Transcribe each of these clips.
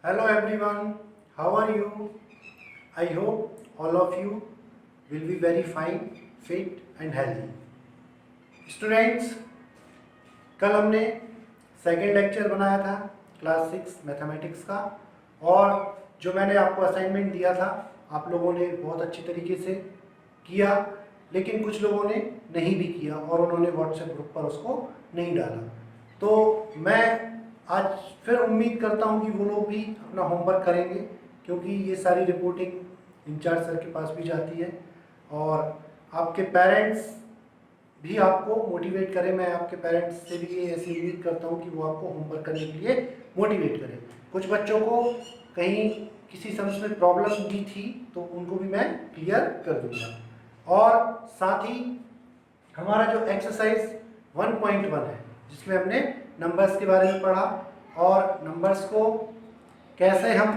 Hello everyone, how are you? I hope all of you will be very fine, fit and healthy. Students, कल हमने second lecture बनाया था class 6 mathematics का, और जो मैंने आपको असाइनमेंट दिया था आप लोगों ने बहुत अच्छी तरीके से किया, लेकिन कुछ लोगों ने नहीं भी किया और उन्होंने व्हाट्सएप ग्रुप पर उसको नहीं डाला। तो मैं आज फिर उम्मीद करता हूं कि वो लोग भी अपना होमवर्क करेंगे, क्योंकि ये सारी रिपोर्टिंग इंचार्ज सर के पास भी जाती है और आपके पेरेंट्स भी आपको मोटिवेट करें। मैं आपके पेरेंट्स से भी ये ऐसी उम्मीद करता हूँ कि वो आपको होमवर्क करने के लिए मोटिवेट करें। कुछ बच्चों को कहीं किसी समझ में प्रॉब्लम भी थी तो उनको भी मैं क्लियर कर दूंगा। और साथ ही हमारा जो एक्सरसाइज 1.1 है जिसमें हमने नंबर्स के बारे में पढ़ा और नंबर्स को कैसे हम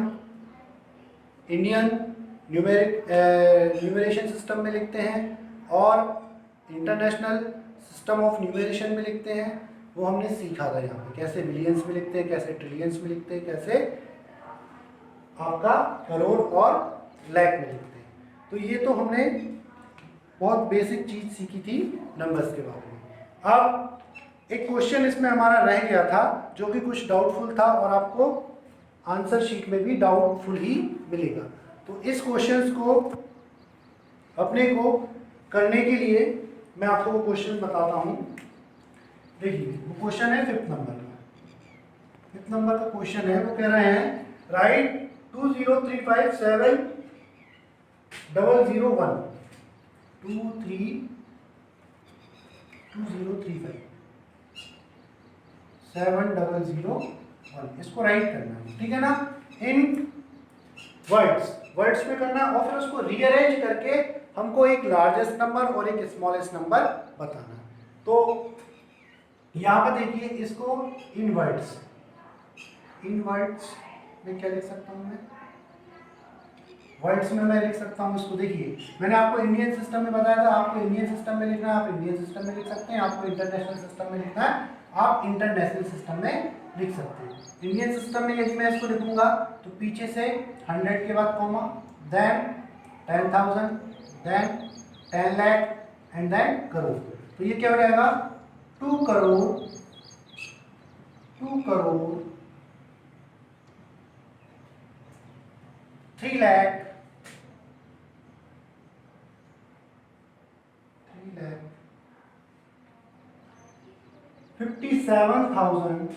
इंडियन न्यूमरेशन सिस्टम में लिखते हैं और इंटरनेशनल सिस्टम ऑफ न्यूमरेशन में लिखते हैं, वो हमने सीखा था। यहाँ पे कैसे मिलियंस में लिखते हैं, कैसे ट्रिलियंस में लिखते हैं, कैसे आपका करोड़ और लाख में लिखते हैं। तो ये तो हमने बहुत बेसिक चीज सीखी थी नंबर्स के बारे में। अब एक क्वेश्चन इसमें हमारा रह गया था जो कि कुछ डाउटफुल था और आपको आंसर शीट में भी डाउटफुल ही मिलेगा। तो इस क्वेश्चंस को अपने को करने के लिए मैं आपको वो क्वेश्चन बताता हूँ। देखिए वो क्वेश्चन है 5th नंबर का। 5th नंबर का क्वेश्चन है, वो कह रहे हैं राइट 20357 001 2035 7001 इसको राइट करना है, ठीक है ना, इन वर्ड्स में करना है और फिर उसको रीअरेंज करके हमको एक लार्जेस्ट नंबर और एक स्मॉलेस्ट नंबर बताना है। तो यहाँ पर देखिए इसको इन वर्ड्स में क्या लिख सकता हूँ मैं, वर्ड्स में मैं लिख सकता हूँ इसको। देखिए मैंने आपको इंडियन सिस्टम में बताया था, आपको इंडियन सिस्टम में लिखना है, आप इंडियन सिस्टम में लिख सकते हैं। आपको इंटरनेशनल सिस्टम में लिखना है, आप इंटरनेशनल सिस्टम में लिख सकते हैं। इंडियन सिस्टम में यदि मैं इसको लिखूंगा तो पीछे से 100 के बाद comma, then 10,000, then 10 lakh and then crore. तो ये क्या हो जाएगा 2 करोड़ 3 लाख 57,000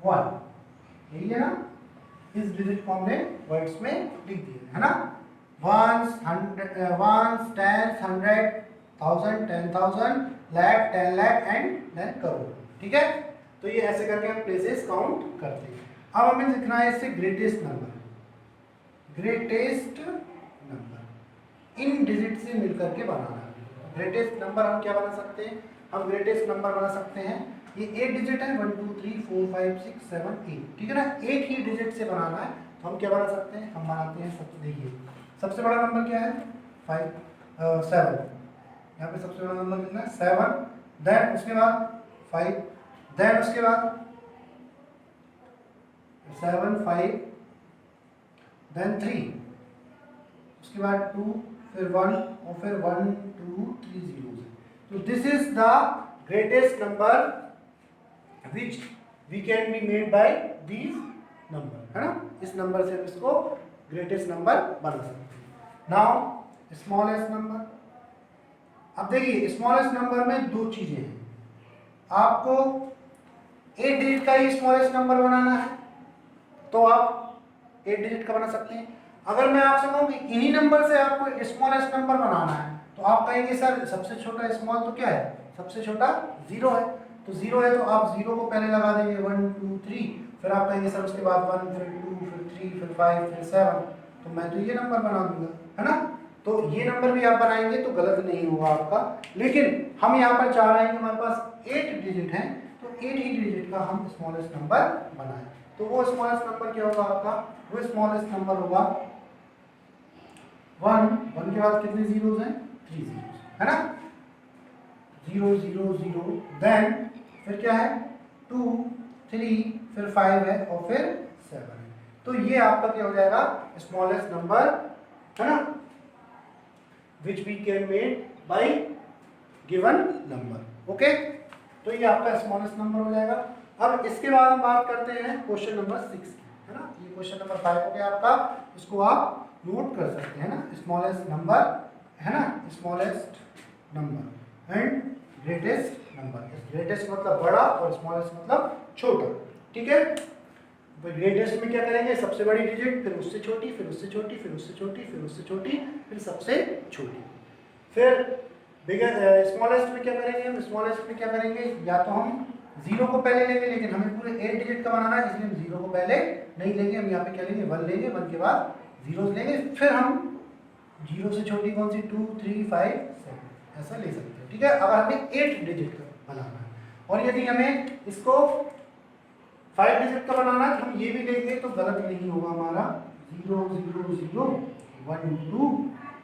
1, यही है ना। इस डिजिट को हमने वर्ड्स में लिख दिया है ना, ones, tens, 100,000, 10,000, lakh, 10 lakh and then crore, ठीक है। तो ये ऐसे करके हम प्लेसेस काउंट करते हैं। अब हमें लिखना है इससे ग्रेटेस्ट नंबर इन डिजिट से मिलकर के बनाना है। ग्रेटेस्ट नंबर हम क्या बना सकते हैं, हम ग्रेटेस्ट नंबर बना सकते हैं, ये 8 डिजिट है, 1 2 3 4 5 6 7 8, ठीक है ना। एक ही डिजिट से बनाना है तो हम क्या बना सकते हैं, हम बनाते हैं देखिए सबसे बड़ा नंबर क्या है 7, यहाँ पे सबसे बड़ा नंबर कितना है 7, देन उसके बाद 5, देन उसके बाद 7 5, देन 3, उसके बाद 2, फिर 1 और फिर 1 2 3 zeros। तो this is the greatest number which we can be made by these number, है ना। इस नंबर से हम इसको ग्रेटेस्ट नंबर बना सकते हैं। नाउ स्मॉलेस्ट नंबर, अब देखिए स्मॉलेस्ट नंबर में दो चीजें हैं, आपको 8 डिजिट का ही स्मॉलेस्ट नंबर बनाना है तो आप 8 डिजिट का बना सकते हैं। अगर मैं आपसे कहूँ कि इन्हीं नंबर से आपको स्मॉलेस्ट नंबर बनाना है तो आप कहेंगे सर सबसे छोटा स्मॉल तो क्या है, सबसे छोटा 0 है। तो 0 है तो आप 0 को पहले लगा देंगे 1 2 3, फिर आप कहेंगे सर उसके बाद 1 फिर 2 फिर 3 फिर 5 फिर 7, तो मैं तो ये नंबर बना दूंगा, है ना। तो ये नंबर भी आप बनाएंगे तो गलत नहीं होगा आपका, लेकिन हम यहाँ पर चाह रहे हैं कि हमारे पास 8 डिजिट हैं तो 8 ही डिजिट का हम स्मॉलेस्ट नंबर बनाएं। तो वो स्मॉलेस्ट नंबर क्या होगा आपका, वो स्मॉलेस्ट नंबर होगा 1 1 के बाद कितने जीरोस हैं? 3 जीरोस है ना, 0 0 0, देन फिर क्या है 2 3, फिर 5 है और फिर 7 है। तो ये आपका क्या हो जाएगा? स्मॉलेस्ट नंबर है ना, which we can made by given number. Okay, तो ये आपका स्मॉलेस्ट नंबर हो जाएगा। अब इसके बाद हम बात करते हैं क्वेश्चन नंबर 6 की, है ना। ये क्वेश्चन नंबर 5 हो गया आपका, इसको आप नोट कर सकते हैं ना। स्मॉलेस्ट नंबर है ना, smallest number and greatest number. Greatest मतलब बड़ा और स्मॉलेस्ट मतलब छोटा, ठीक है। ग्रेटेस्ट में क्या करेंगे? सबसे बड़ी डिजिट, फिर उससे छोटी, फिर उससे छोटी, फिर उससे छोटी, फिर उससे छोटी, फिर सबसे छोटी। फिर बिगर स्मॉलेस्ट में क्या करेंगे? हम स्मॉलेस्ट में क्या करेंगे? या तो हम जीरो को पहले लेंगे, लेकिन हमें पूरे 8 डिजिट का बनाना है, इसलिए हम जीरो को पहले नहीं लेंगे। हम यहाँ पे क्या लेंगे? 1 लेंगे, 1 के बाद जीरोस लेंगे, फिर हम जीरो से छोटी कौन सी? 2 3 5 7 ऐसा ले सकते हैं, ठीक है। अगर हमें 8 डिजिट का बनाना है, और यदि हमें इसको 5 डिजिट का बनाना है तो हम ये भी लेंगे, तो गलत नहीं होगा हमारा। 0 0 0 1 2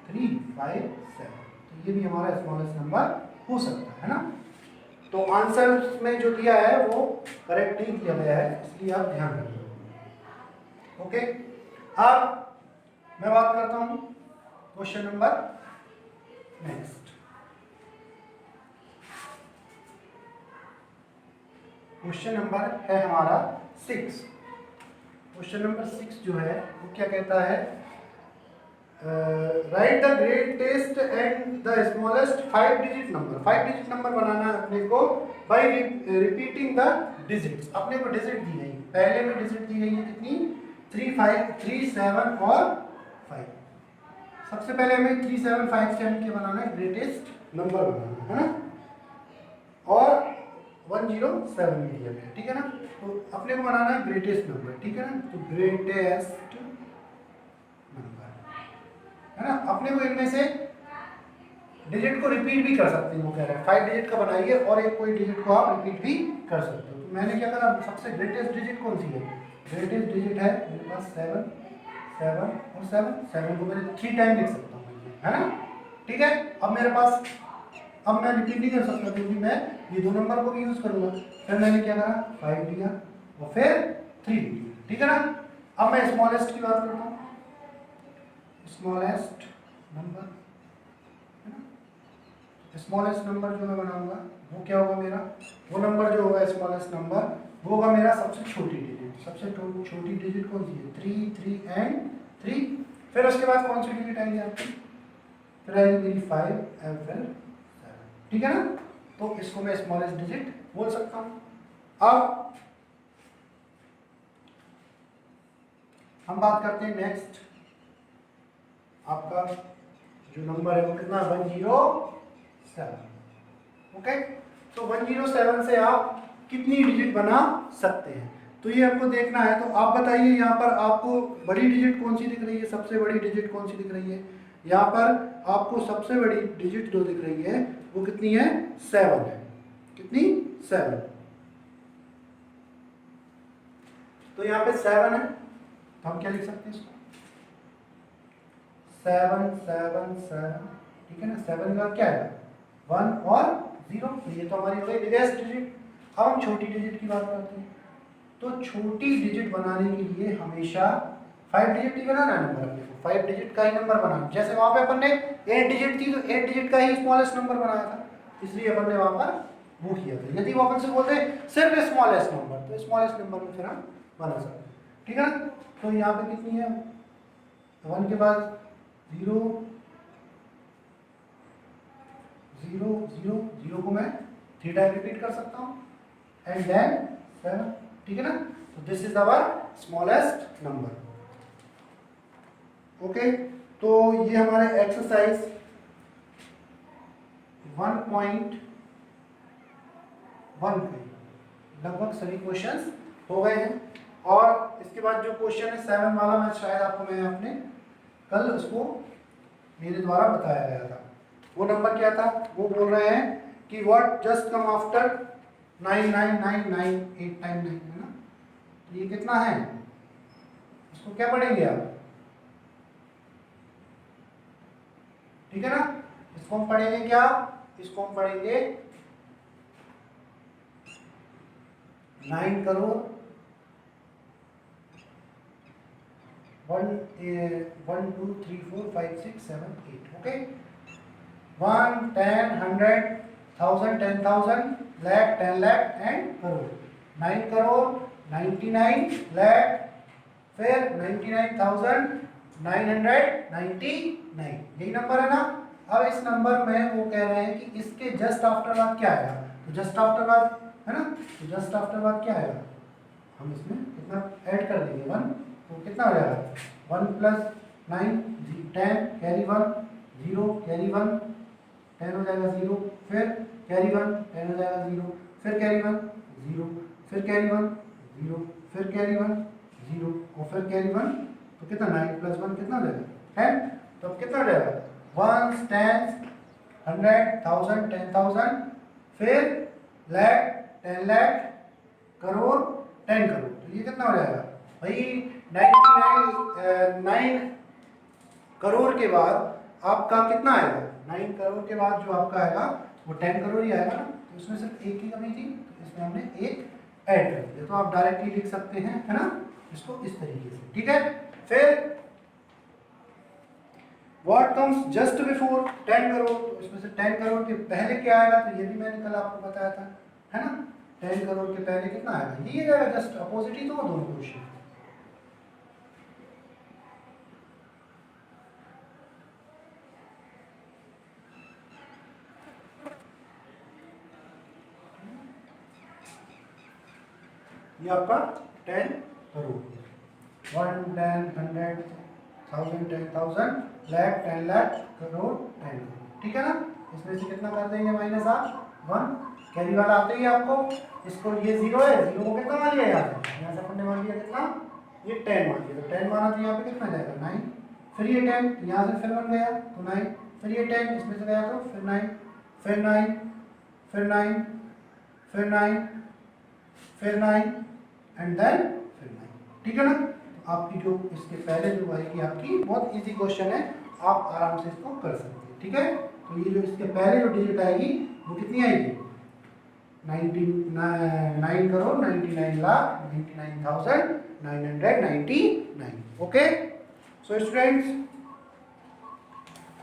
3 5 7, तो ये भी हमारा स्मॉलेस्ट नंबर हो सकता है ना। तो आंसर में जो दिया है वो करेक्ट नहीं दिया गया है, इसलिए आप ध्यान रखिए। ओके, अब मैं बात करता हूं question number next. Question number है हमारा 6। क्वेश्चन नंबर 6 जो है वो क्या कहता है? Write the greatest and the smallest 5 digit number. 5 digit number बनाना है अपने को बाय रिपीटिंग द डिजिट्स। अपने को डिजिट दी गई, पहले में डिजिट दी गई है कितनी? 3 5 3 7 और 5। सबसे पहले हमें 3 7 5 7 के बनाना है, ग्रेटेस्ट नंबर बनाना है ना, और 107 में दिया गया, ठीक है ना। तो अपने को बनाना है ग्रेटेस्ट नंबर, ठीक है ना। तो ग्रेटेस्ट नंबर है ना, अपने को इनमें से डिजिट को रिपीट भी कर सकते हैं। वो कह रहा है 5 डिजिट का बनाइए और एक कोई डिजिट को आप रिपीट भी कर सकते हो। तो मैंने क्या करा? सबसे ग्रेटेस्ट डिजिट कौन सी है? ग्रेटेस्ट डिजिट है मेरे पास 7 7 और 7 7 को मैंने 3 टाइम लिख सकता हूँ, है ना, ठीक है। अब मेरे पास, अब मैं रिपीट नहीं कर सकता क्योंकि मैं ये दो नंबर को भी यूज करूंगा। फिर मैंने क्या करा? 5 लिया और फिर 3 लिया, ठीक है ना। अब मैं स्मॉलेस्ट की बात करता हूँ। स्मॉलेस्ट नंबर है ना, स्मॉलेस्ट नंबर जो मैं बनाऊंगा वो क्या होगा मेरा? वो नंबर जो होगा स्मॉलेस्ट नंबर वो होगा मेरा सबसे छोटी डिजिट। सबसे छोटी डिजिट कौन सी है? 3 3 एंड 3। फिर उसके बाद कौन सी डिजिट आएगी आपकी? फिर आएगी मेरी 5 एंड फिर 7, ठीक है ना। तो इसको मैं स्मॉलेस्ट डिजिट बोल सकता हूं। अब हम बात करते हैं नेक्स्ट। आपका जो नंबर है वो कितना? 107। ओके, तो 107 से आप कितनी डिजिट बना सकते हैं? तो ये आपको देखना है। तो आप बताइए यहाँ पर आपको बड़ी डिजिट कौन सी दिख रही है? सबसे बड़ी डिजिट कौन सी दिख रही है? यहाँ पर आपको सबसे बड़ी डिजिट जो दिख रही है वो कितनी है? 7 है। कितनी? 7। तो यहाँ पे 7 है, तो हम क्या लिख सकते हैं इसको? 7 7 7, ठीक है ना। 7 का क्या है? 1 और 0। ये तो हमारी हो गई बिगेस्ट डिजिट। अब हम छोटी डिजिट की बात करते हैं। तो छोटी डिजिट बनाने के लिए हमेशा 5 डिजिट ही बनाना है नंबर अपने को, 5 डिजिट का ही नंबर बनाना। जैसे वहां पे अपन ने 8 डिजिट थी तो 8 डिजिट का ही स्मॉलेस्ट नंबर बनाया था, इसलिए अपन ने वहां पर वो किया था। यदि वो अपन से बोलते सिर्फ स्मॉलेस्ट नंबर, तो स्मॉलेस्ट नंबर में फिर हम बना सकते हैं, ठीक है। तो यहाँ पे कितनी है? 1 के बाद 0 0 0 0 को मैं 3 टाइम रिपीट कर सकता हूँ एंड देन 7, ठीक है ना। तो this is our smallest number. Okay, तो ये हमारे एक्सरसाइज 1.1 पे लगभग सभी क्वेश्चंस हो गए हैं। और इसके बाद जो क्वेश्चन है 7 वाला, मैं शायद आपको मैं अपने कल उसको मेरे द्वारा बताया गया था। वो नंबर क्या था? वो बोल रहे हैं कि what just come after 9999 8 time 9, है ना। तो ये कितना है? इसको क्या पढ़ेंगे आप? ठीक है ना। इसको हम पढ़ेंगे क्या, इसको हम पढ़ेंगे 9 crore 1 2 3 4 5 6 7 8 okay. 1 10 100 1000 10,000 lakh 10 lakh and crore. 9 crore 99 lakh फिर 99,999 यही नंबर है ना। अब इस नंबर में वो कह रहे हैं कि इसके जस्ट आफ्टर बाद क्या आएगा, तो जस्ट आफ्टर बाद है ना, तो जस्ट आफ्टर बाद क्या आएगा, हम इसमें कितना ऐड कर देंगे 1, तो कितना हो जाएगा 1 + 9 10 कैरी 1 0 कैरी 1 10 हो जाएगा 0 फिर कैरी 1 10 हो जाएगा 0 फिर कैरी 1 0 फिर कैरी 1 0 फिर कैरी 1 0 और फिर कैरी 1, तो कितना 9 + 1 कितना हो जाएगा 10, तो अब कितना हो जाएगा 1 10 100 1000 10,000 फिर लाख 10 लाख करोड़ 10 करोड़, तो ये कितना हो जाएगा भाई 9 करोड़ के बाद आपका कितना आएगा, 9 करोड़ के बाद जो आपका आएगा वो 10 करोड़ ही आएगा ना। तो इसमें सिर्फ एक ही कमी थी, तो इसमें हमने एक ऐड कर दिया, तो आप डायरेक्टली लिख सकते हैं है ना इसको इस तरीके से, ठीक है। फिर what comes just before 10 crore, तो इसमें से 10 करोड़ के पहले क्या आएगा, तो ये भी मैंने कल आपको बताया था है ना। 10 करोड़ के पहले कितना आएगा, ये जाएगा जस्ट अपोजिट ही तो दोनों क्वेश्चन। ये आपका 10 करोड़ 1 10 100 1000 10,000 लाख 10 लाख करोड़ 10 करोड़, ठीक है ना। इसमें से कितना कर देंगे माइनस आप 1, कैरी वाला आते ही आपको, इसको ये 0 है, 0 को कितना मान लिया यहाँ से अपन ने मान लिया कितना, ये 10 मान लिया, तो 10 माना तो यहाँ पे कितना जाएगा 9 फिर ये 10 यहाँ से फिर 1 गया तो 9 फिर ये 10 इसमें से गया तो फिर 9 फिर 9 फिर 9 फिर 9 फिर 9 एंड देन फिर 9, ठीक है ना। तो आपकी जो इसके पहले जो आएगी आपकी बहुत इजी क्वेश्चन है, आप आराम से इसको कर सकते हैं, ठीक है। तो ये जो इसके पहले जो डिजिट आएगी वो कितनी आएगी 9 crore 99 lakh 99,999 okay. So students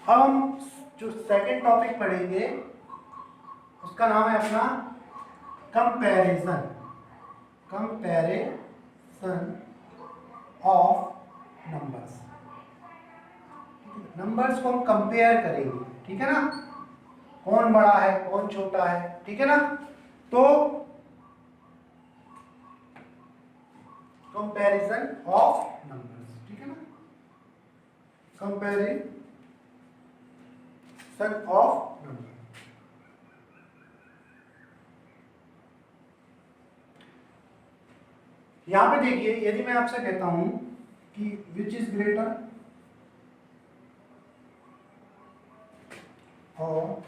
अब हम जो सेकंड टॉपिक पढ़ेंगे उसका नाम है अपना कंपैरिजन ऑफ नंबर्स। नंबर्स को हम कंपेयर करेंगे, ठीक है ना, कौन बड़ा है कौन छोटा है, ठीक है ना। तो कंपैरिजन ऑफ नंबर्स, ठीक है ना, कंपैरिजन ऑफ नंबर। यहां पे देखिए यदि मैं आपसे कहता हूं कि विच इज ग्रेटर और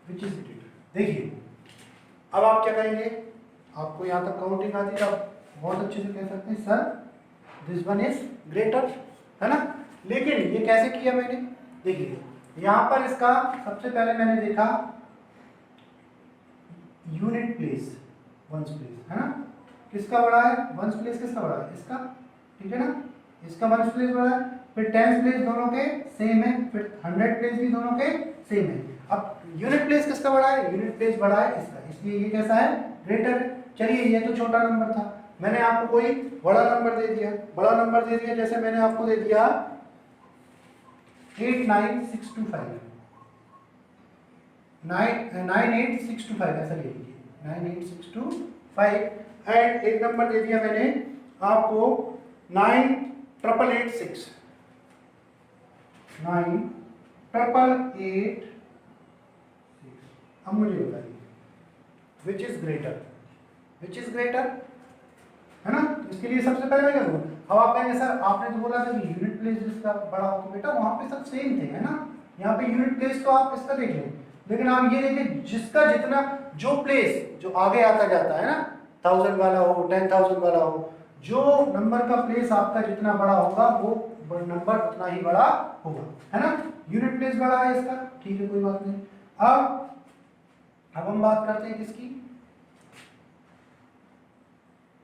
विच इज ग्रेटर, देखिए अब आप क्या कहेंगे, आपको यहां तक काउंटिंग आती है, आप बहुत अच्छे से कह सकते हैं sir this one is greater, है ना। लेकिन ये कैसे किया मैंने, देखिए यहां पर इसका सबसे पहले मैंने देखा यूनिट प्लेस वंस प्लेस, है ना, किसका बड़ा है वंस प्लेस किसका बड़ा है इसका, ठीक है ना, इसका वंस प्लेस बड़ा है, फिर टेंस प्लेस दोनों के सेम है, फिर 100 प्लेस भी दोनों के सेम है। अब यूनिट प्लेस किसका बड़ा है, यूनिट प्लेस बड़ा है इसका, इसलिए ये कैसा है ग्रेटर है। चलिए ये तो छोटा नंबर था, मैंने आपको कोई बड़ा नंबर दे दिया, जैसे मैंने आपको दे दिया 89625 98625 ऐसा ले लीजिए 98625 एंड एक नंबर दे दिया मैंने आपको 9886 9886। अब मुझे बताइए विच इज ग्रेटर, है ना। इसके लिए सबसे पहले मैं क्या करूँ, अब आप कहेंगे सर आपने तो बोला था कि यूनिट प्लेस जिसका बड़ा हो तो बेटा वहां पे सब सेम थे, है ना, यहाँ पे यूनिट प्लेस तो आप इसका देख लें, लेकिन आप ये देखिए जिसका जितना जो प्लेस जो आगे आता जाता है ना, 1000 वाला हो, 10,000 वाला हो, जो नंबर का प्लेस आपका जितना बड़ा होगा वो नंबर उतना ही बड़ा होगा, है ना। यूनिट प्लेस बड़ा है इसका, ठीक है, कोई बात नहीं। अब हम बात करते हैं किसकी,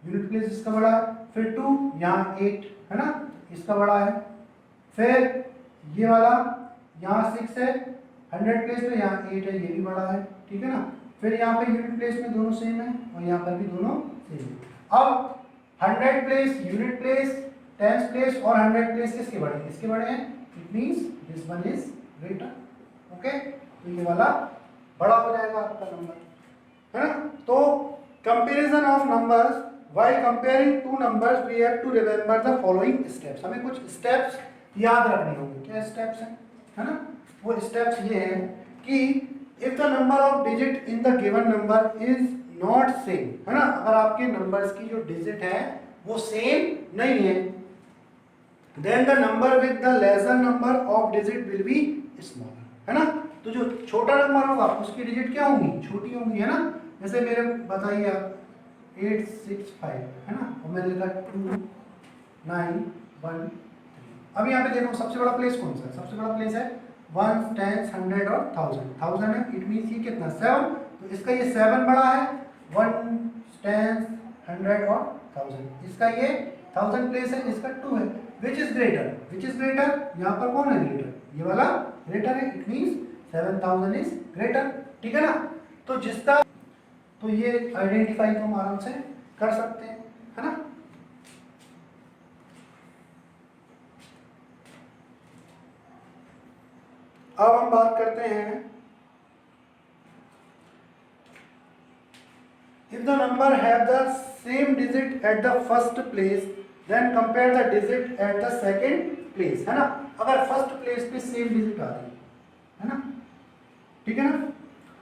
यूनिट प्लेस इसका बड़ा है, फिर 2 यहाँ 8 है ना, इसका बड़ा है, फिर ये वाला यहाँ 6 है, 100 प्लेस पे यहाँ 8 है, ये भी बड़ा है, ठीक है ना। फिर यहाँ पे यूनिट प्लेस में दोनों सेम है और यहाँ पर भी दोनों सेम है। अब 100 प्लेस, यूनिट प्लेस, 10 प्लेस और 100 प्लेस किसके बड़े हैं, इसके बड़े हैं, it means this one is greater, okay. तो ये वाला बड़ा हो जाएगा आपका नंबर, है ना। तो comparison of numbers, while comparing two numbers we have to remember the following steps. हमें कुछ स्टेप्स याद रखने होंगे। क्या स्टेप्स हैं, है ना। वो स्टेप्स ये हैं कि if the number of digit in the given number is not same, है ना, अगर आपके नंबर्स की जो डिजिट है वो सेम नहीं है, then the number with the lesser number of digit will be smaller, है ना। तो जो छोटा नंबर होगा उसकी डिजिट क्या होंगी, छोटी होंगी, है ना। जैसे मेरे बताइए आप 865 है ना, और मैंने लिखा 2 9 1 3। अब यहाँ पे देखो सबसे बड़ा प्लेस कौन सा है, सबसे बड़ा प्लेस है 1 10 100 और 1000 है, इट मींस ये कितना 7, तो इसका ये 7 बड़ा है, 1 10 100 और 1000, इसका ये 1000 प्लेस है, इसका 2 है। Which is greater, which is greater, यहाँ पर कौन है ग्रेटर, ये वाला ग्रेटर है, इट मींस 7000 इज ग्रेटर, ठीक है ना। तो जिसका, तो ये आइडेंटिफाई तो हम आराम से कर सकते हैं, है ना। अब हम बात करते हैं, if the number have the same digit at the first place then compare the digit at the second place, है ना। अगर फर्स्ट प्लेस पे सेम डिजिट आ रही है ना, ठीक है ना,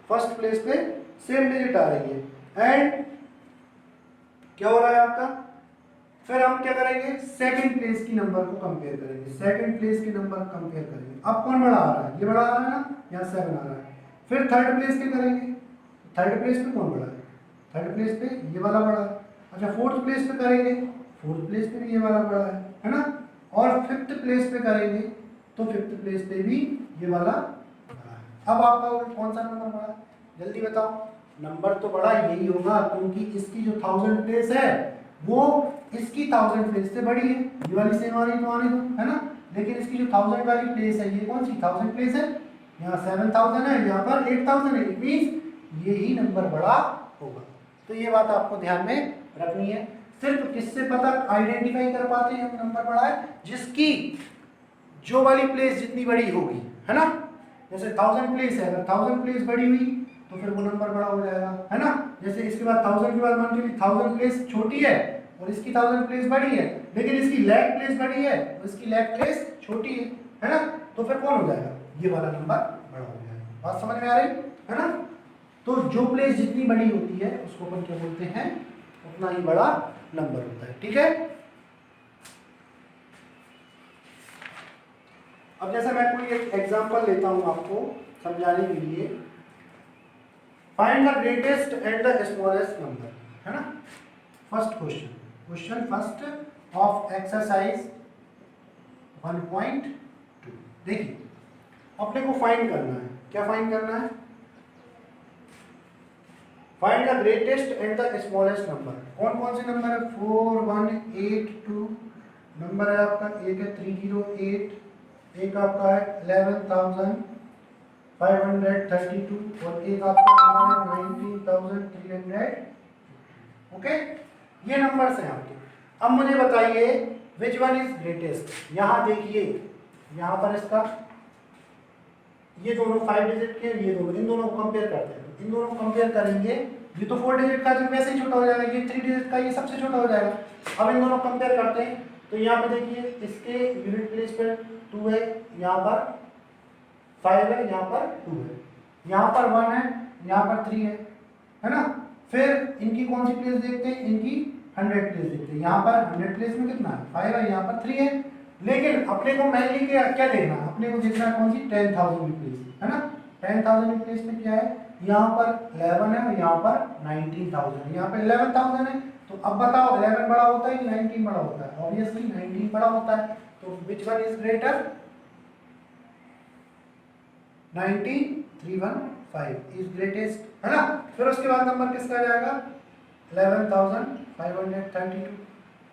फर्स्ट प्लेस पे सेम डिजिट आ रही है एंड क्या हो रहा है आपका, फिर हम क्या करेंगे, सेकंड प्लेस की नंबर को कंपेयर करेंगे, सेकंड प्लेस की नंबर कंपेयर करेंगे। अब कौन बड़ा आ रहा है, ये बड़ा आ रहा है ना, यहाँ 7 आ रहा है। फिर थर्ड प्लेस पे करेंगे, थर्ड प्लेस पे कौन बड़ा है, थर्ड प्लेस पे ये वाला बड़ा है। अच्छा फोर्थ प्लेस पे करेंगे, फोर्थ प्लेस पे भी ये वाला बड़ा है ना। और फिफ्थ प्लेस पे करेंगे तो फिफ्थ प्लेस पे भी ये वाला बड़ा है। अब आपका कौन सा नंबर बड़ा है, जल्दी बताओ। नंबर तो बड़ा यही होगा क्योंकि इसकी जो 1000 प्लेस है वो इसकी 1000 प्लेस से बड़ी है, ये वाली सेम आ रही तो आने दो, है ना। लेकिन इसकी जो 1000 वाली प्लेस है ये कौन सी 1000 प्लेस है, यहाँ 7000 है, यहाँ पर 8000 है, इट मींस ये ही नंबर बड़ा होगा। तो ये बात आपको ध्यान में रखनी है। सिर्फ किससे पता आइडेंटिफाई कर पाते हैं हम नंबर बड़ा है, जिसकी जो वाली प्लेस जितनी बड़ी होगी, है ना। जैसे 1000 प्लेस है, अगर 1000 प्लेस बड़ी हुई तो फिर वो नंबर बड़ा हो जाएगा, है ना। जैसे इसके बाद 1000 के बाद मान के 1000 प्लेस छोटी है और इसकी 1000 प्लेस बड़ी है, लेकिन इसकी लैग प्लेस बड़ी है और इसकी लैग प्लेस छोटी है ना। तो फिर कौन हो जाएगा, ये वाला नंबर बड़ा हो जाएगा। बात समझ में आ रही है ना। तो जो प्लेस जितनी बड़ी होती है उसको अपन क्या बोलते हैं, उतना ही बड़ा नंबर होता है, ठीक है। अब जैसे मैं कोई एक एग्जांपल लेता हूं आपको समझाने के लिए, find the greatest and the smallest number, है ना। First question, question first of exercise 1.2। देखिए अपने को फाइंड करना है, क्या फाइंड करना है, find the greatest and the smallest number. कौन कौन से नंबर है, 4 1 8 2 नंबर है आपका, एक है 308, एक आपका है 11,532 और एक आपका नंबर है 19,300। ओके, ये नंबर्स हैं आपके। अब मुझे बताइए विच वन इज ग्रेटेस्ट। यहाँ देखिए, यहाँ पर इसका ये दोनों 5 डिजिट के, ये दोनों, इन दोनों को कंपेयर करते हैं। इन दोनों को कंपेयर करेंगे, ये तो 4 डिजिट का जो वैसे ही छोटा हो जाएगा, ये 3 डिजिट का ये सबसे छोटा हो जाएगा। अब इन दोनों कंपेयर करते हैं तो यहाँ पे देखिए इसके यूनिट प्लेस पर 2 है, यहाँ पर 5 है, यहाँ पर 2 है, यहाँ पर 1 है, यहाँ पर 3 है ना। फिर इनकी कौन सी प्लेस देखते हैं, इनकी 100 प्लेस देखते हैं। यहाँ पर 100 प्लेस में कितना है, 5 है, यहाँ पर 3 है। लेकिन अपने को मेनली क्या देखना है, अपने को देखना है कौन सी 10,000 प्लेस, है ना। 10,000 प्लेस में क्या है, यहाँ पर 11 है और यहाँ पर 19,000 है, यहाँ पे 11,000 है। तो अब बताओ 11 बड़ा होता है कि 19 बड़ा होता है? ऑब्वियसली 19 बड़ा होता है। तो which one is greater? 9315 is greatest, है ना। फिर उसके बाद नंबर किसका आ जाएगा? 11,532।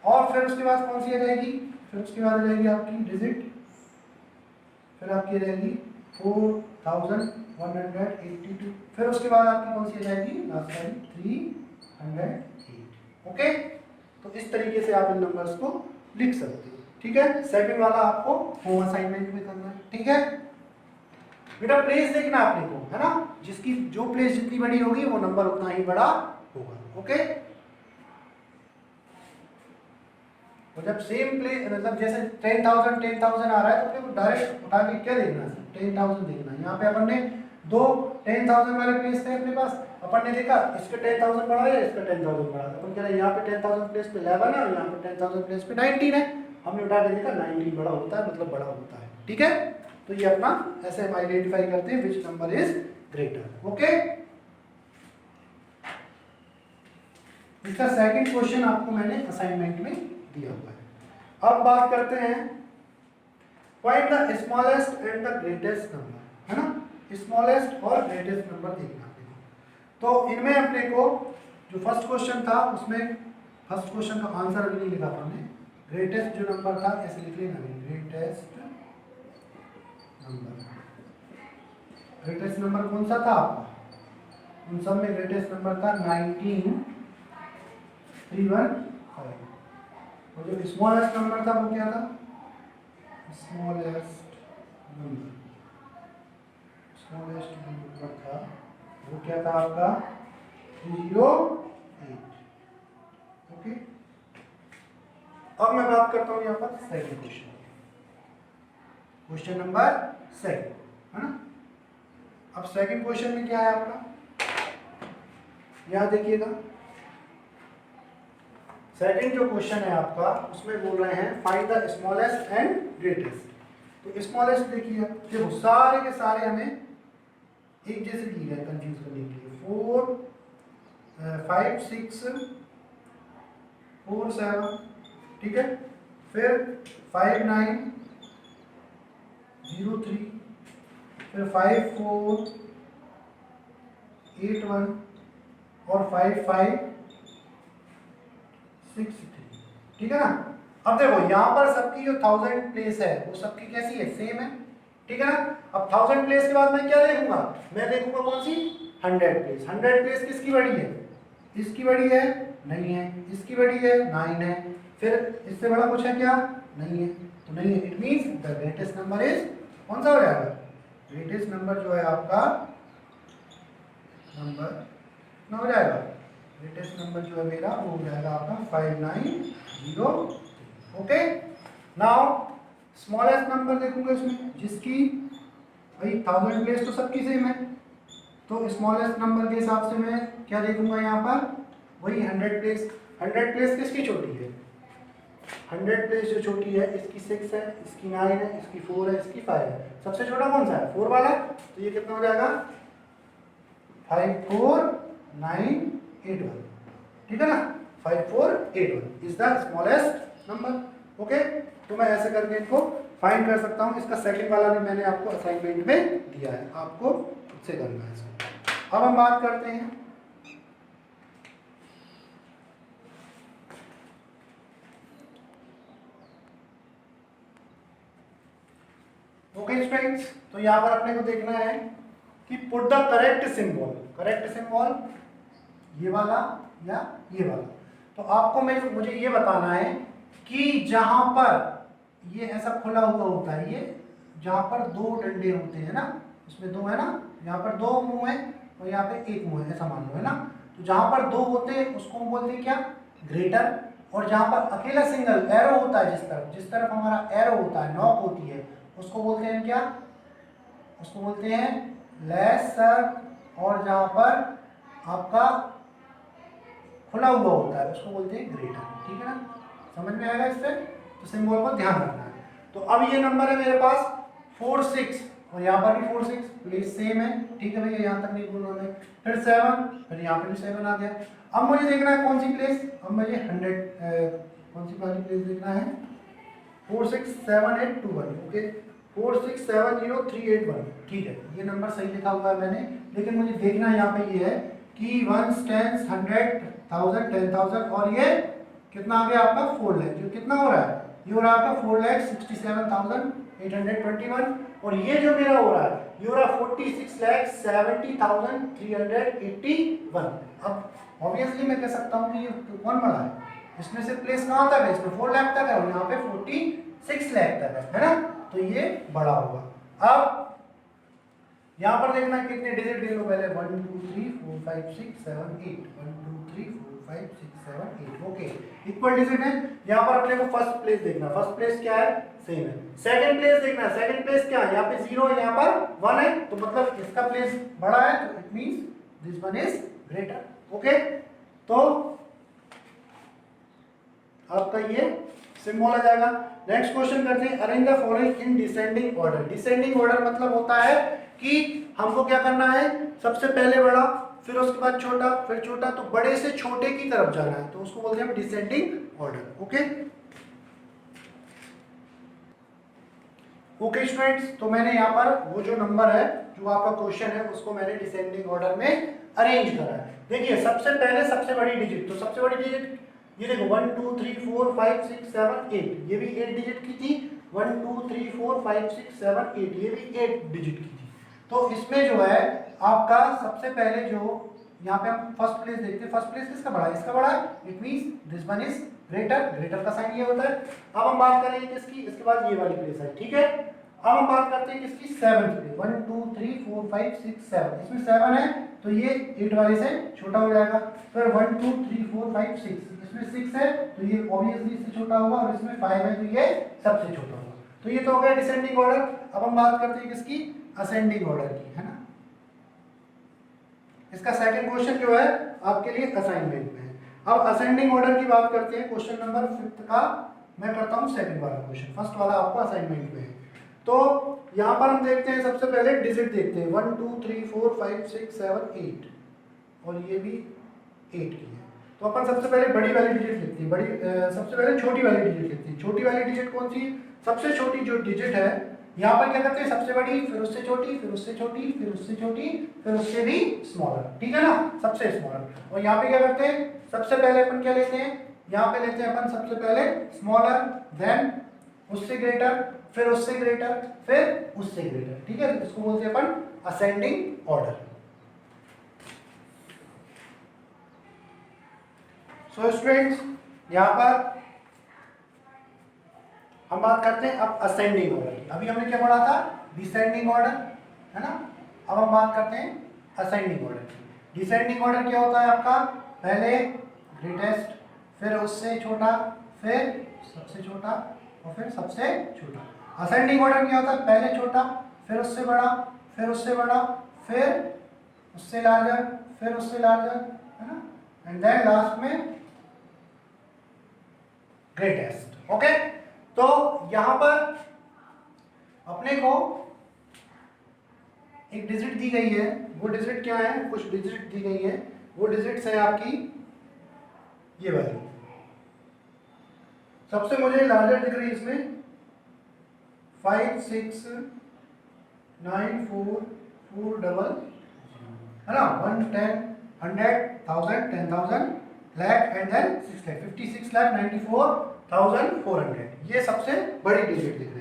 और फिर उसके बाद कौन सी आ जाएगी? फिर उसके बाद आ जाएगी आपकी डिजिट, फिर आपकी आ जाएगी 4182। फिर उसके बाद आपकी कौन सी आ जाएगी? लास्ट वाली 308। ओके, तो इस तरीके से आप इन नंबर्स को लिख सकते हो। ठीक है, सेकंड वाला आपको होम असाइनमेंट में करना है। ठीक है बेटा, प्लेस देखना आपने को, है ना। जिसकी जो प्लेस जितनी बड़ी होगी वो नंबर उतना ही बड़ा होगा। ओके, तो जब सेम प्लेस मतलब जैसे 10,000 आ रहा है तो अपने को डायरेक्ट उठा के क्या देखना है? 10,000 देखना है। यहाँ पे अपन ने दो 10,000 वाले प्लेस थे अपने पास, अपन ने देखा इसका 10,000 बढ़ा है, इसका 10,000 बढ़ा है। अपन कह रहे हैं यहाँ पे 10,000 प्लेस पे 11 है और यहाँ पे 10,000 प्लेस पे 19 है। हमने उठा के देखा 19 बड़ा होता है, मतलब बड़ा होता है। ठीक है, तो ये अपना ऐसे हम आइडेंटिफाई करते हैं which number is greater. Okay, इसका सेकंड क्वेश्चन आपको मैंने असाइनमेंट में दिया हुआ है। अब बात करते हैं find the smallest and the greatest number, है ना। स्मॉलेस्ट और ग्रेटेस्ट नंबर देखना अपने को। तो इनमें अपने को जो फर्स्ट क्वेश्चन था उसमें फर्स्ट क्वेश्चन का आंसर अभी नहीं लिखा हमने। ग्रेटेस्ट जो नंबर था ऐसे लिख लेना, ग्रेटेस्ट नंबर। ग्रेटेस्ट नंबर कौन सा था आपका? उन सब में ग्रेटेस्ट नंबर था 19,315। और जो स्मॉलेस्ट नंबर था वो क्या था? स्मॉलेस्ट नंबर था वो क्या था आपका? 308। ओके, अब मैं बात करता हूं यहाँ पर second question, question number second, है ना। अब सेकंड क्वेश्चन में क्या है आपका? यहां देखिएगा, सेकंड जो क्वेश्चन है आपका उसमें बोल रहे हैं find the smallest and greatest. तो स्मॉलेस्ट देखिए, देखो सारे के सारे हमें एक जैसे दिए गए कंफ्यूज करने के लिए। 4 5 6 4 7, ठीक है। फिर 5 9 0 3, फिर 5 4 8 1 और 5 5 6 3, ठीक है ना। अब देखो यहाँ पर सबकी जो 1000 प्लेस है वो सबकी कैसी है? सेम है, ठीक है ना। अब 1000 प्लेस के बाद मैं क्या देखूंगा? मैं देखूंगा कौन सी? 100 प्लेस। 100 प्लेस किसकी बड़ी है? इसकी बड़ी है? नहीं है। इसकी बड़ी है? 9 है। फिर इससे बड़ा कुछ है क्या? नहीं है, तो नहीं है। It means the greatest number is कौन सा हो जाएगा? ग्रेटेस्ट नंबर जो है आपका नंबर कितना हो जाएगा? ग्रेटेस्ट नंबर जो है मेरा वो हो जाएगा आपका 5903। ओके, नाउ स्मॉलेस्ट नंबर देखूंगा इसमें, जिसकी भाई 1000 प्लेस तो सबकी सेम है, तो स्मॉलेस्ट नंबर के हिसाब से मैं क्या देखूंगा यहाँ पर? वही 100 प्लेस। 100 प्लेस किसकी छोटी है? 100 प्लेस जो छोटी है इसकी 6 है, इसकी 9 है, इसकी 4 है, इसकी 5 है। सबसे छोटा कौन सा है? 4 वाला। तो ये कितना हो जाएगा? 54981, ठीक है ना। 5481 is the smallest number. Okay, तो मैं ऐसे करके इनको फाइंड कर सकता हूँ। इसका सेकंड वाला भी मैंने आपको असाइनमेंट में दिया है, आपको खुद से करना है इसको। अब हम बात करते हैं ओके स्टूडेंट्स, तो यहाँ पर अपने को देखना है कि put the correct symbol. Correct symbol ये वाला या ये वाला। तो आपको मुझे ये बताना है कि जहां पर ये ऐसा खुला हुआ होता है, ये जहां पर 2 डंडे होते हैं ना, इसमें 2 है ना, यहाँ पर 2 मुंह है और यहाँ पे 1 मुंह है, ऐसा मान लो, है ना। तो जहां पर 2 होते हैं उसको हम बोलते हैं क्या? ग्रेटर। और जहां पर अकेला सिंगल एरो होता है, जिस तरफ हमारा एरो होता है, नॉक होती है, उसको बोलते हैं क्या? उसको बोलते हैं लेसर। और जहां पर आपका खुला हुआ होता है उसको बोलते हैं ग्रेटर, ठीक है ना। समझ में आएगा इससे? तो सिंबल को ध्यान रखना है। तो अब ये नंबर है मेरे पास 4 6 और यहाँ पर भी 4 6 प्लेस सेम है, ठीक है भैया, यहाँ तक नहीं बोलना है। फिर 7, फिर यहाँ पे भी 7 आ गया। अब मुझे देखना है कौन सी प्लेस, अब मुझे 100 कौन सी वाली प्लेस देखना है, 4 6 7 8 2 1, ओके 4 6 7 0 3 8 1, ठीक है, ये नंबर सही लिखा हुआ है मैंने। लेकिन मुझे देखना है यहाँ पे ये है कि 1 10 100 1000 10,000 और ये कितना आ गया आपका 4 लाख, जो कितना हो रहा है, ये हो रहा है आपका 4,67,821, और ये जो मेरा हो रहा है ये हो रहा है 46,70,381। अब ऑब्वियसली मैं कह सकता हूँ कि ये कौन बड़ा है, इसमें से प्लेस कहाँ तक है, इसमें 4 लाख तक है और यहाँ पे 46 लाख तक है ना, तो ये बड़ा होगा। अब यहाँ पर देखना है कितने डिजिट दे लो पहले, 1 2 3 4 5 6 7 8, 1 2 3 4 5 6 7 8, ओके इक्वल डिजिट है। यहाँ पर अपने को फर्स्ट प्लेस देखना, फर्स्ट प्लेस क्या है, सेम है। सेकंड प्लेस देखना, सेकंड प्लेस क्या है, यहाँ पे 0 है, यहाँ पर 1 है, तो मतलब इसका प्लेस बड़ा है, तो it means this one is greater, okay. तो आपका ये सिंबल आ जाएगा। नेक्स्ट क्वेश्चन करते हैं, arrange the following in descending order. Descending order मतलब होता है कि हमको क्या करना है, सबसे पहले बड़ा, फिर उसके बाद छोटा, फिर छोटा, तो बड़े से छोटे की तरफ जाना है, तो उसको बोलते हैं descending order, okay. Okay students, तो मैंने यहाँ पर वो जो नंबर है जो आपका क्वेश्चन है उसको मैंने डिसेंडिंग ऑर्डर में अरेंज करा है। देखिए सबसे पहले सबसे बड़ी डिजिट, तो सबसे बड़ी डिजिट ये देखो 1 2 3 4 5 6 7 8, ये भी 8 डिजिट की थी, 1 2 3 4 5 6 7 8, ये भी 8 डिजिट की थी। तो इसमें जो है आपका सबसे पहले जो यहाँ पे हम फर्स्ट प्लेस देखते हैं, फर्स्ट प्लेस किसका बड़ा है, इसका बड़ा है, it means this one is greater, greater का साइन ये होता है। अब हम बात करेंगे किसकी, इसके बाद ये वाली प्लेस है, ठीक है। अब हम बात करते हैं किसकी, 7th प्लेस, 1 2 3 4 5 6 7, इसमें 7 है तो ये 8 वाले से छोटा हो जाएगा। फिर 1 2 3 4 5 6, इसमें 6 है तो ये ऑब्वियसली इससे छोटा होगा, और इसमें 5 है तो ये सबसे छोटा होगा। तो ये तो हो गया डिसेंडिंग ऑर्डर। अब हम बात करते हैं किसकी, असेंडिंग ऑर्डर की, है ना। इसका सेकंड क्वेश्चन जो है आपके लिए असाइनमेंट में है। अब असेंडिंग ऑर्डर की बात करते हैं, क्वेश्चन नंबर 5 का मैं करता हूं सेकंड वाला क्वेश्चन, फर्स्ट वाला आपको असाइनमेंट में है। तो यहां पर हम देखते हैं सबसे पहले डिजिट देखते हैं, 1 2 3 4 5 6 7 8, और ये भी 8 की है। तो अपन सबसे पहले बड़ी वाली डिजिट लिखते हैं, सबसे पहले छोटी वाली डिजिट लिखते हैं। छोटी वाली डिजिट कौन सी, सबसे छोटी जो डिजिट है यहाँ पर क्या करते हैं, सबसे बड़ी, फिर उससे छोटी, फिर उससे छोटी, फिर उससे छोटी, फिर उससे भी स्मॉलर, ठीक है ना, सबसे स्मॉलर। और यहाँ पे क्या करते हैं, सबसे पहले अपन क्या लेते हैं, यहाँ पे लेते हैं अपन सबसे पहले स्मॉलर, देन उससे ग्रेटर, फिर उससे ग्रेटर, फिर उससे ग्रेटर, ठीक है। इसको बोलते हैं अपन असेंडिंग ऑर्डर। सो स्टूडेंट्स, यहाँ पर हम बात करते हैं अब असेंडिंग ऑर्डर की। अभी हमने क्या पढ़ा था, डिसेंडिंग ऑर्डर, है ना। अब हम बात करते हैं असेंडिंग ऑर्डर की। डिसेंडिंग ऑर्डर क्या होता है आपका, पहले ग्रेटेस्ट, फिर उससे छोटा, फिर सबसे छोटा, और फिर सबसे छोटा। असेंडिंग ऑर्डर क्या होता है, पहले छोटा, फिर उससे बड़ा, फिर उससे बड़ा, फिर उससे लार्जर, फिर उससे लार्जर, है ना, एंड देन लास्ट में ग्रेटेस्ट, ओके। तो यहां पर अपने को एक डिजिट दी गई है, वो डिजिट क्या है, कुछ डिजिट दी गई है, वो डिजिट्स है आपकी ये वाली। सबसे मुझे लार्जर दिख रही है इसमें 5 6 9 4 4 डबल, है ना, 1 10 100 1000 10,000 लाख एंड देन 6 लाख 56,94,400, ये सबसे बड़ी डिजिट दिख रही है।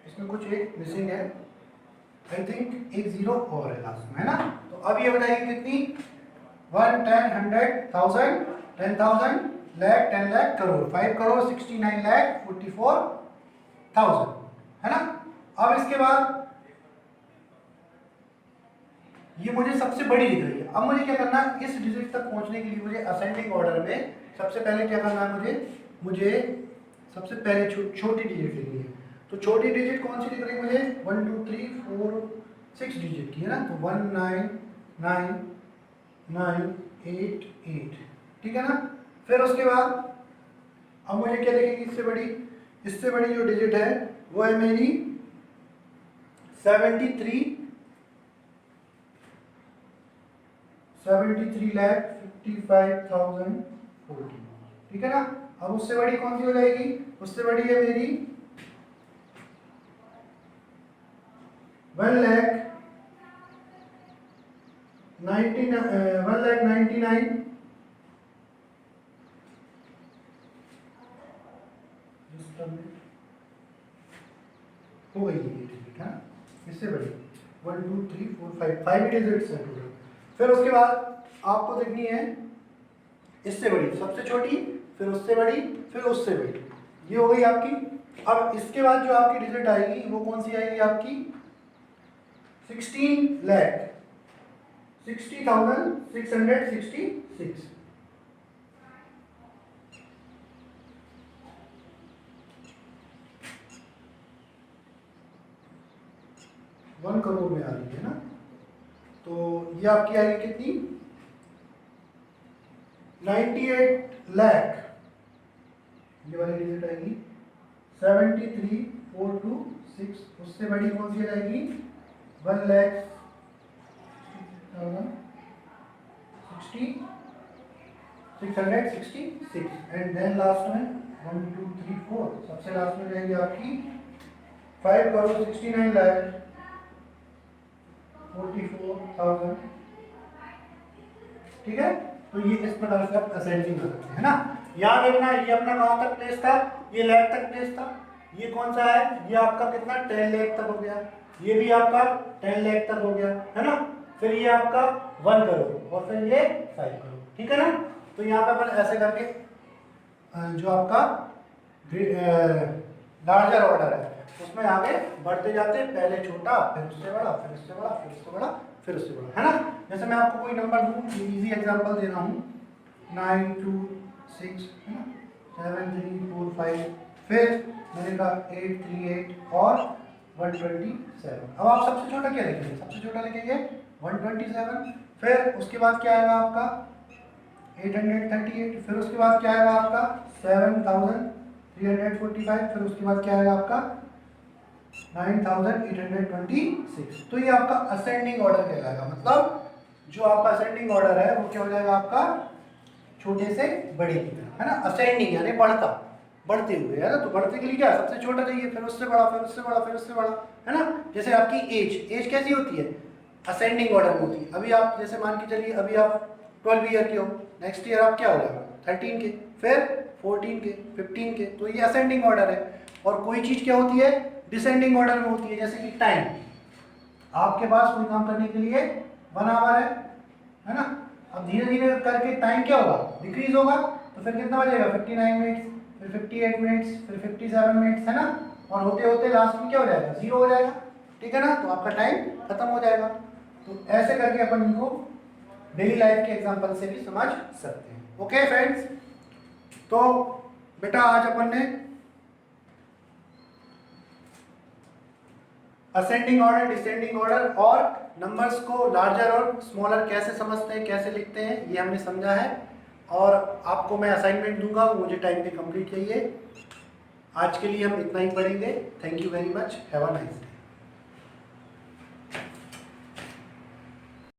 इसमें कुछ एक मिसिंग है, आई थिंक एक 0 और है लास्ट में, है ना। तो अब ये बताइए कितनी, 1 10 100 1000 10,000 लाख 10 लाख करोड़, 5 करोड़ 69 लाख 44,000, है ना। अब इसके बाद ये मुझे सबसे बड़ी दिख रही है। अब मुझे क्या करना है, इस डिजिट तक पहुंचने के लिए मुझे असेंडिंग ऑर्डर में सबसे पहले क्या करना है, मुझे सबसे पहले छोटी डिजिट लिखनी है। तो छोटी डिजिट कौन सी दिख रही है मुझे, 1 2 3 4 6 डिजिट की, है ना। तो 1 9 9 9 8 8, ठीक है ना। फिर उसके बाद अब मुझे क्या लिखेंगे इससे बड़ी जो डिजिट है वो है मेरी 73,55,040, ठीक है ना। अब उससे बड़ी कौन सी हो जाएगी, उससे बड़ी है मेरी 1,99,000 हो गई ये डिजिट है, इससे बड़ी 1 2 3 4 5 डिजिट्स है टोटल। फिर उसके बाद आपको देखनी है इससे बड़ी, सबसे छोटी, फिर उससे बड़ी, फिर उससे बड़ी, ये हो गई आपकी। अब इसके बाद जो आपकी डिजिट आएगी वो कौन सी आएगी आपकी 16,60,666। 1 करोड़ में आ रही है ना। तो ये आपकी आएगी कितनी 98 लाख, ये वाली डिजिट आएगी 73,426। उससे बड़ी कौन सी आएगी 1,60,666 एंड देन लास्ट में 1 2 3 4 सबसे लास्ट में रहेगी आपकी 5,69,44,000, ठीक है। तो ये इस प्रकार से आप असेंडिंग कर सकते हैं ना। याद रखना ये अपना कहाँ तक प्लेस था, ये लाख तक प्लेस था। ये कौन सा है, ये आपका कितना 10 लाख तक हो गया, ये भी आपका 10 लाख तक हो गया है ना। फिर ये आपका 1 करोड़ और फिर ये 5 करोड़, ठीक है ना। तो यहाँ पे अपन ऐसे करके जो आपका लार्जर ऑर्डर है उसमें आगे बढ़ते जाते, पहले छोटा, फिर उससे बड़ा, फिर उससे बड़ा, फिर उससे बड़ा, फिर उससे बड़ा, है ना। जैसे मैं आपको कोई नंबर दूँ, इजी एग्जांपल दे रहा हूँ 9 2 6 7 3 4 5, फिर मैंने कहा 8 3 8 और 127। अब आप सबसे छोटा क्या लिखेंगे, सबसे छोटा लिखेंगे 127। फिर उसके बाद क्या आएगा आपका 838, फिर उसके बाद क्या आएगा आपका 7,345, फिर उसके बाद क्या आएगा आपका 9,826। तो ये आपका असेंडिंग ऑर्डर कहलाएगा। मतलब जो आपका असेंडिंग ऑर्डर है वो क्या हो जाएगा आपका छोटे से बड़े की तरफ, है ना। असेंडिंग यानी बढ़ता, बढ़ते हुए, है ना। तो बढ़ते के लिए क्या सबसे छोटा चाहिए, फिर उससे बड़ा, फिर उससे बड़ा, फिर उससे बड़ा, है ना। जैसे आपकी एज कैसी होती है, असेंडिंग ऑर्डर में होती है। अभी आप जैसे मान के चलिए अभी आप 12 ईयर के हो, नेक्स्ट ईयर आप क्या हो जाएगा 13 के, फिर 14 के, 15 के। तो ये असेंडिंग ऑर्डर है। और कोई चीज़ क्या होती है डिसेंडिंग ऑर्डर में होती है। जैसे कि टाइम, आपके पास कोई काम करने के लिए 1 आवर है ना। अब धीरे धीरे करके टाइम क्या होगा डिक्रीज होगा, तो फिर कितना बचेगा 59 मिनट्स, फिर 58 मिनट्स, फिर 57 मिनट्स, है ना। और होते होते लास्ट में क्या हो जाएगा 0 हो जाएगा, ठीक है ना। तो आपका टाइम खत्म हो जाएगा। तो ऐसे करके अपन इनको डेली लाइफ के एग्जांपल से भी समझ सकते हैं। ओके फ्रेंड्स, तो बेटा आज अपन ने असेंडिंग ऑर्डर, डिसेंडिंग ऑर्डर और नंबर्स को लार्जर और स्मॉलर कैसे समझते हैं, कैसे लिखते हैं, ये हमने समझा है। और आपको मैं असाइनमेंट दूंगा, वो मुझे टाइम पे कंप्लीट चाहिए। आज के लिए हम इतना ही पढ़ेंगे। Thank you very much, have a nice day.